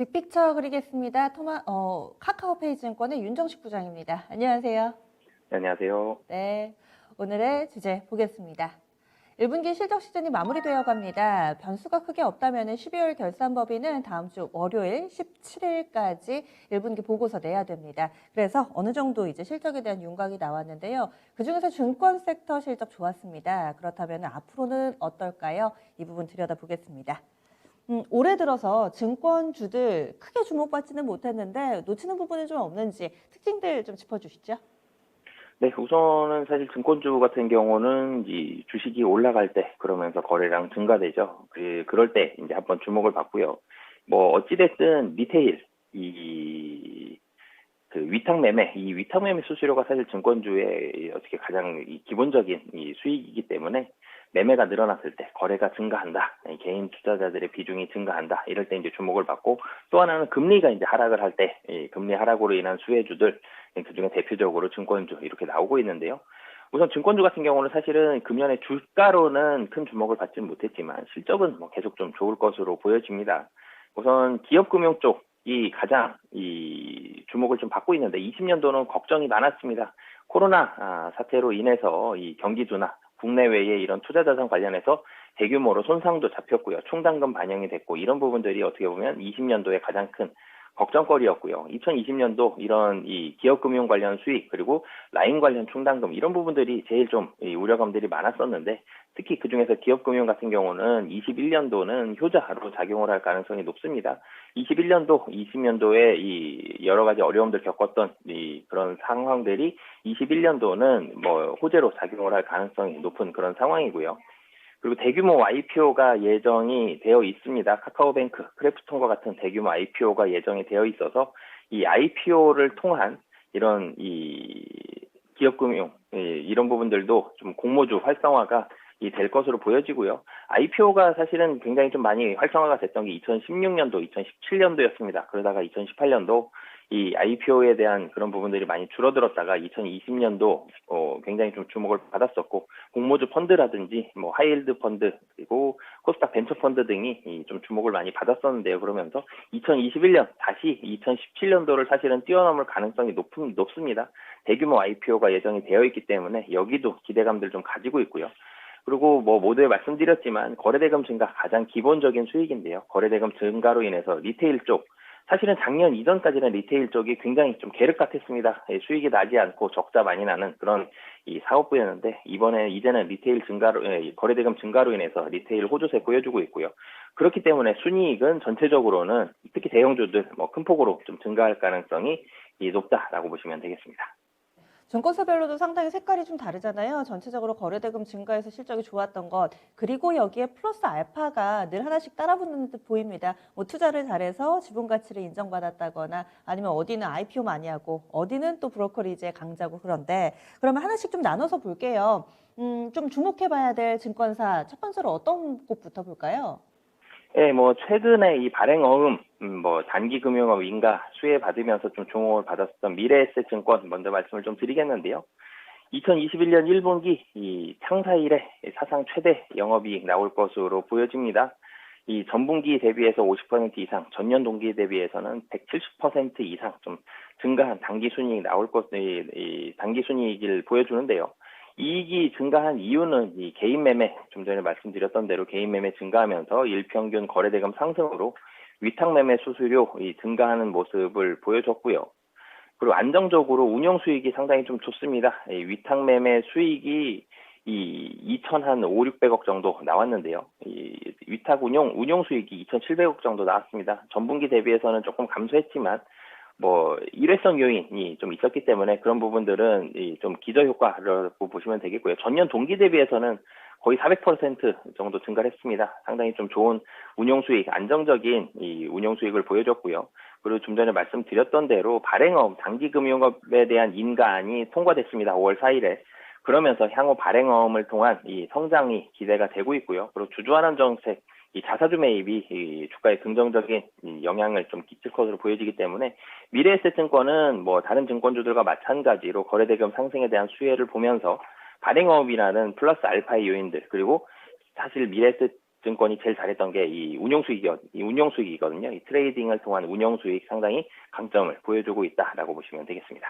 빅픽처 그리겠습니다. 카카오페이 증권의 윤정식 부장입니다. 안녕하세요. 네, 안녕하세요. 네, 오늘의 주제 보겠습니다. 1분기 실적 시즌이 마무리되어 갑니다. 변수가 크게 없다면 12월 결산법인은 다음 주 월요일 17일까지 1분기 보고서 내야 됩니다. 그래서 어느 정도 이제 실적에 대한 윤곽이 나왔는데요. 그중에서 증권 섹터 실적 좋았습니다. 그렇다면 앞으로는 어떨까요? 이 부분 들여다보겠습니다. 올해 들어서 증권주들 크게 주목받지는 못했는데 놓치는 부분은 좀 없는지 특징들 좀 짚어주시죠. 네, 우선은 사실 증권주 같은 경우는 이 주식이 올라갈 때 그러면서 거래량 증가되죠. 그럴 때 이제 한번 주목을 받고요. 뭐 어찌됐든 리테일 이 위탁 매매 수수료가 사실 증권주의 어떻게 가장 이 기본적인 이 수익이기 때문에 매매가 늘어났을 때 거래가 증가한다. 개인 투자자들의 비중이 증가한다. 이럴 때 이제 주목을 받고 또 하나는 금리가 이제 하락을 할 때 금리 하락으로 인한 수혜주들 그중에 대표적으로 증권주 이렇게 나오고 있는데요. 우선 증권주 같은 경우는 사실은 금년에 주가로는 큰 주목을 받지는 못했지만 실적은 뭐 계속 좀 좋을 것으로 보여집니다. 우선 기업금융 쪽이 가장 이 주목을 좀 받고 있는데 20년도는 걱정이 많았습니다. 코로나 사태로 인해서 이 경기 둔화, 국내외의 이런 투자자산 관련해서 대규모로 손상도 잡혔고요. 충당금 반영이 됐고 이런 부분들이 어떻게 보면 20년도에 가장 큰 걱정거리였고요. 2020년도 이런 이 기업금융 관련 수익 그리고 라인 관련 충당금 이런 부분들이 제일 좀 우려감들이 많았었는데 특히 그중에서 기업금융 같은 경우는 21년도는 효자로 작용을 할 가능성이 높습니다. 21년도, 20년도에 이 여러 가지 어려움들 겪었던 이 그런 상황들이 21년도는 뭐 호재로 작용을 할 가능성이 높은 그런 상황이고요. 그리고 대규모 IPO가 예정이 되어 있습니다. 카카오뱅크, 크래프톤과 같은 대규모 IPO가 예정이 되어 있어서 이 IPO를 통한 이런 이 기업금융 이런 부분들도 좀 공모주 활성화가 될 것으로 보여지고요. IPO가 사실은 굉장히 좀 많이 활성화가 됐던 게 2016년도, 2017년도였습니다. 그러다가 2018년도 이 IPO에 대한 그런 부분들이 많이 줄어들었다가 2020년도 굉장히 좀 주목을 받았었고 공모주 펀드라든지 뭐 하이힐드 펀드 그리고 코스닥 벤처 펀드 등이 좀 주목을 많이 받았었는데요. 그러면서 2021년 다시 2017년도를 사실은 뛰어넘을 가능성이 높습니다. 대규모 IPO가 예정이 되어 있기 때문에 여기도 기대감들 좀 가지고 있고요. 그리고 뭐 모두에 말씀드렸지만 거래대금 증가 가장 기본적인 수익인데요. 거래대금 증가로 인해서 리테일 쪽 사실은 작년 이전까지는 리테일 쪽이 굉장히 좀 계륵 같았습니다. 수익이 나지 않고 적자 많이 나는 그런 이 사업부였는데 이제는 리테일 증가로 거래대금 증가로 인해서 리테일 호조세 보여주고 있고요. 그렇기 때문에 순이익은 전체적으로는 특히 대형주들 뭐 큰 폭으로 좀 증가할 가능성이 높다라고 보시면 되겠습니다. 증권사별로도 상당히 색깔이 좀 다르잖아요. 전체적으로 거래대금 증가해서 실적이 좋았던 것, 그리고 여기에 플러스 알파가 늘 하나씩 따라붙는 듯 보입니다. 뭐 투자를 잘해서 지분 가치를 인정받았다거나 아니면 어디는 IPO 많이 하고 어디는 또 브로커리지에 강자고 그런데 그러면 하나씩 좀 나눠서 볼게요. 좀 주목해봐야 될 증권사 첫 번째로 어떤 곳부터 볼까요? 예, 뭐 최근에 이 발행어음, 뭐 단기금융업 인가 수혜받으면서 좀 주목을 받았었던 미래에셋증권 먼저 말씀을 좀 드리겠는데요. 2021년 1분기 이 창사 이래 사상 최대 영업이익 나올 것으로 보여집니다. 이 전분기 대비해서 50% 이상, 전년 동기 대비해서는 170% 이상 좀 증가한 당기 순이익 나올 이 당기 순이익을 보여주는데요. 이익이 증가한 이유는 이 개인 매매, 좀 전에 말씀드렸던 대로 개인 매매 증가하면서 일평균 거래대금 상승으로 위탁 매매 수수료 증가하는 모습을 보여줬고요. 그리고 안정적으로 운영 수익이 상당히 좀 좋습니다. 위탁 매매 수익이 2,500, 600억 정도 나왔는데요. 이 위탁 운용 수익이 2,700억 정도 나왔습니다. 전분기 대비해서는 조금 감소했지만 뭐 일회성 요인이 좀 있었기 때문에 그런 부분들은 좀 기저효과라고 보시면 되겠고요. 전년 동기 대비해서는 거의 400% 정도 증가를 했습니다. 상당히 좀 좋은 운용 수익, 안정적인 이 운용 수익을 보여줬고요. 그리고 좀 전에 말씀드렸던 대로 발행업, 단기금융업에 대한 인가안이 통과됐습니다. 5월 4일에. 그러면서 향후 발행업을 통한 이 성장이 기대가 되고 있고요. 그리고 주주환원 정책, 이 자사주 매입이 이 주가에 긍정적인 영향을 좀 끼칠 것으로 보여지기 때문에 미래에셋증권은 뭐 다른 증권주들과 마찬가지로 거래대금 상승에 대한 수혜를 보면서 발행업이라는 플러스 알파의 요인들 그리고 사실 미래에셋 증권이 제일 잘했던 게 이 운용수익이거든요. 이 트레이딩을 통한 운용수익 상당히 강점을 보여주고 있다라고 보시면 되겠습니다.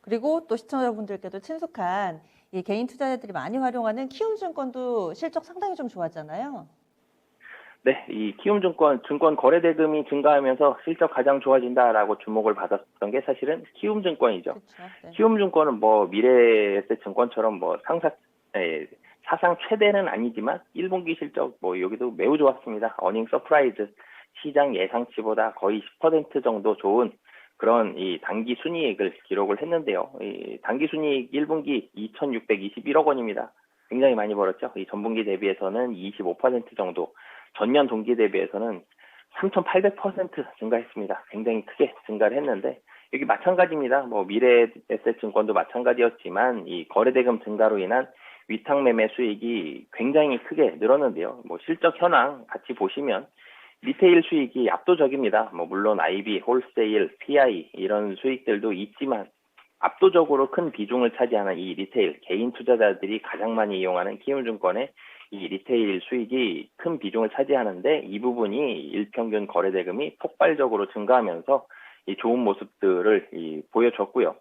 그리고 또 시청자분들께도 친숙한 이 개인 투자자들이 많이 활용하는 키움증권도 실적 상당히 좀 좋았잖아요. 네, 이 키움증권 증권 거래 대금이 증가하면서 실적 가장 좋아진다라고 주목을 받았던 게 사실은 키움증권이죠. 그렇죠. 네. 키움증권은 뭐 미래에셋 증권처럼 뭐 사상 최대는 아니지만 1분기 실적 뭐 여기도 매우 좋았습니다. 어닝 서프라이즈 시장 예상치보다 거의 10% 정도 좋은 그런 이 단기 순이익을 기록을 했는데요. 이 단기 순이익 1분기 2,621억 원입니다. 굉장히 많이 벌었죠. 이 전분기 대비해서는 25% 정도, 전년 동기 대비해서는 3,800% 증가했습니다. 굉장히 크게 증가를 했는데 여기 마찬가지입니다. 뭐 미래에셋 증권도 마찬가지였지만 이 거래대금 증가로 인한 위탁 매매 수익이 굉장히 크게 늘었는데요. 뭐 실적 현황 같이 보시면 리테일 수익이 압도적입니다. 뭐 물론 IB, 홀세일, PI 이런 수익들도 있지만 압도적으로 큰 비중을 차지하는 이 리테일 개인 투자자들이 가장 많이 이용하는 키움증권의 이 리테일 수익이 큰 비중을 차지하는데 이 부분이 일평균 거래대금이 폭발적으로 증가하면서 이 좋은 모습들을 보여줬고요.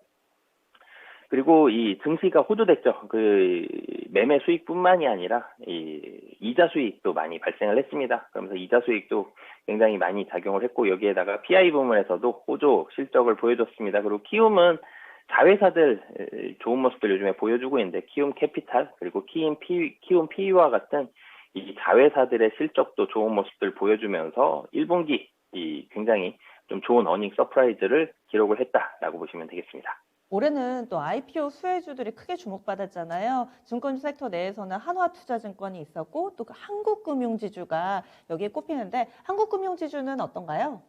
그리고 이 증시가 호조됐죠. 그 매매 수익뿐만이 아니라 이 이자 수익도 많이 발생을 했습니다. 그러면서 이자 수익도 굉장히 많이 작용을 했고 여기에다가 PI 부문에서도 호조 실적을 보여줬습니다. 그리고 키움은 자회사들 좋은 모습들 요즘에 보여주고 있는데 키움 캐피탈 그리고 키움 PE와 같은 이 자회사들의 실적도 좋은 모습들 보여주면서 1분기 이 굉장히 좀 좋은 어닝 서프라이즈를 기록을 했다라고 보시면 되겠습니다. 올해는 또 IPO 수혜주들이 크게 주목받았잖아요. 증권 섹터 내에서는 한화투자증권이 있었고 또 한국금융지주가 여기에 꼽히는데 한국금융지주는 어떤가요?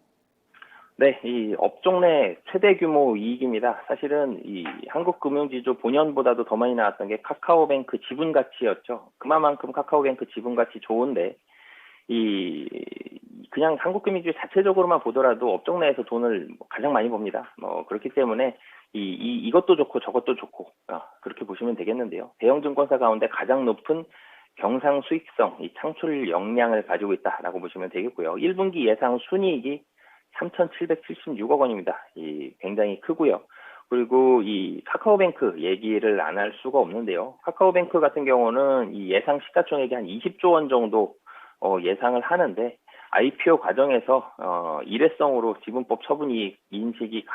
네, 이 업종 내 최대 규모 이익입니다. 사실은 이 한국금융지주 본연보다도 더 많이 나왔던 게 카카오뱅크 지분 가치였죠. 그만큼 카카오뱅크 지분 가치 좋은데 이 그냥 한국금융지주 자체적으로만 보더라도 업종 내에서 돈을 가장 많이 법니다. 뭐 그렇기 때문에 이것도 좋고 저것도 좋고 그렇게 보시면 되겠는데요. 대형 증권사 가운데 가장 높은 경상 수익성, 이 창출 역량을 가지고 있다라고 보시면 되겠고요. 1분기 예상 순이익이 3,776억 원입니다. 이 굉장히 크고요. 그리고 이 카카오뱅크 얘기를 안 할 수가 없는데요. 카카오뱅크 같은 경우는 이 예상 시가총액이 한 20조 원 정도 예상을 하는데 IPO 과정에서 일회성으로 지분법 처분 이익 인식이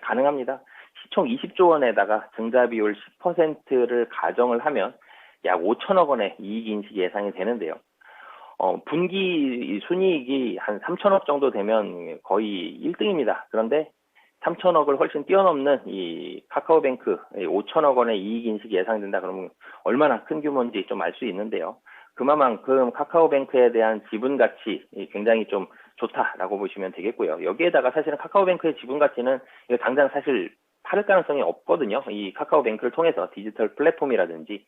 가능합니다. 시총 20조 원에다가 증자 비율 10%를 가정을 하면 약 5천억 원의 이익 인식이 예상이 되는데요. 분기 순이익이 한 3천억 정도 되면 거의 1등입니다. 그런데 3천억을 훨씬 뛰어넘는 이 카카오뱅크 5천억 원의 이익 인식이 예상된다 그러면 얼마나 큰 규모인지 좀 알 수 있는데요. 그만큼 카카오뱅크에 대한 지분 가치 굉장히 좀 좋다라고 보시면 되겠고요. 여기에다가 사실은 카카오뱅크의 지분 가치는 이거 당장 사실 팔을 가능성이 없거든요. 이 카카오뱅크를 통해서 디지털 플랫폼이라든지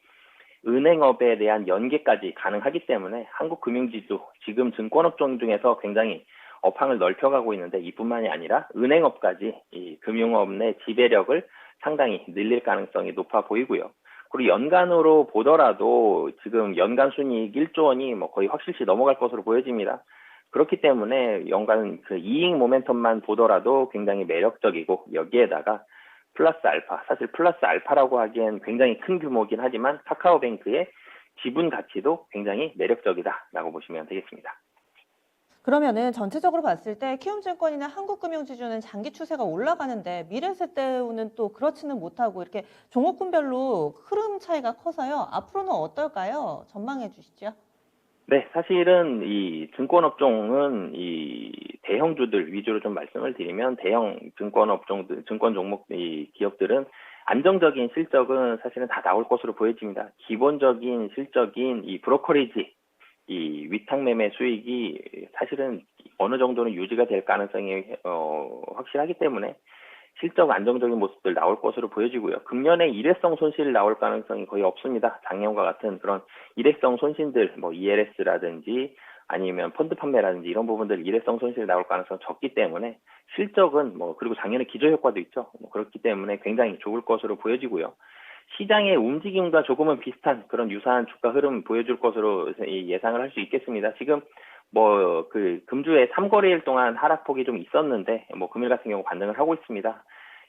은행업에 대한 연계까지 가능하기 때문에 한국금융지주 지금 증권업종 중에서 굉장히 업황을 넓혀가고 있는데 이뿐만이 아니라 은행업까지 이 금융업 내 지배력을 상당히 늘릴 가능성이 높아 보이고요. 그리고 연간으로 보더라도 지금 연간 순이익 1조 원이 뭐 거의 확실시 넘어갈 것으로 보여집니다. 그렇기 때문에 연간 그 이익 모멘텀만 보더라도 굉장히 매력적이고 여기에다가 플러스 알파, 사실 플러스 알파라고 하기엔 굉장히 큰 규모긴 하지만 카카오뱅크의 지분 가치도 굉장히 매력적이다라고 보시면 되겠습니다. 그러면은 전체적으로 봤을 때 키움증권이나 한국금융지주는 장기 추세가 올라가는데 미래에셋대우는 또 그렇지는 못하고 이렇게 종목군별로 흐름 차이가 커서요. 앞으로는 어떨까요? 전망해 주시죠. 네, 사실은 이 증권업종은 이 대형주들 위주로 좀 말씀을 드리면 대형 증권업종들, 증권 종목 이 기업들은 안정적인 실적은 사실은 다 나올 것으로 보여집니다. 기본적인 실적인 이 브로커리지, 이 위탁 매매 수익이 사실은 어느 정도는 유지가 될 가능성이 확실하기 때문에 실적 안정적인 모습들 나올 것으로 보여지고요. 금년에 일회성 손실 나올 가능성이 거의 없습니다. 작년과 같은 그런 일회성 손실들, 뭐 ELS라든지 아니면 펀드 판매라든지 이런 부분들 일회성 손실 나올 가능성 적기 때문에 실적은 뭐 그리고 작년에 기저효과도 있죠. 뭐 그렇기 때문에 굉장히 좋을 것으로 보여지고요. 시장의 움직임과 조금은 비슷한 그런 유사한 주가 흐름 보여줄 것으로 예상을 할 수 있겠습니다. 지금 뭐 그 금주에 3거래일 동안 하락폭이 좀 있었는데 뭐 금일 같은 경우 반등을 하고 있습니다.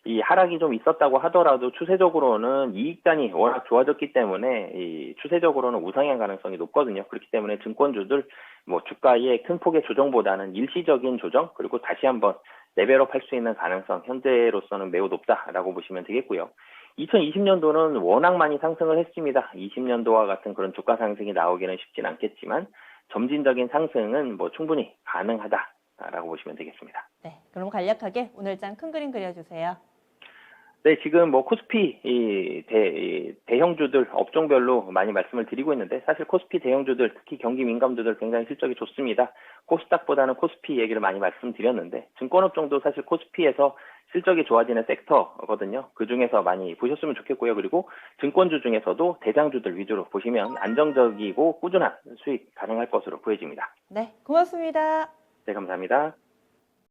이 하락이 좀 있었다고 하더라도 추세적으로는 이익단이 워낙 좋아졌기 때문에 이 추세적으로는 우상향 가능성이 높거든요. 그렇기 때문에 증권주들 뭐 주가의 큰 폭의 조정보다는 일시적인 조정 그리고 다시 한번 레벨업 할 수 있는 가능성 현재로서는 매우 높다라고 보시면 되겠고요. 2020년도는 워낙 많이 상승을 했습니다. 20년도와 같은 그런 주가 상승이 나오기는 쉽진 않겠지만 점진적인 상승은 뭐 충분히 가능하다라고 보시면 되겠습니다. 네, 그럼 간략하게 오늘장 큰 그림 그려주세요. 네, 지금 뭐 코스피 이 대형주들 업종별로 많이 말씀을 드리고 있는데 사실 코스피 대형주들 특히 경기 민감주들 굉장히 실적이 좋습니다. 코스닥보다는 코스피 얘기를 많이 말씀드렸는데 증권업종도 사실 코스피에서 실적이 좋아지는 섹터거든요. 그 중에서 많이 보셨으면 좋겠고요. 그리고 증권주 중에서도 대장주들 위주로 보시면 안정적이고 꾸준한 수익 가능할 것으로 보여집니다. 네, 고맙습니다. 네, 감사합니다.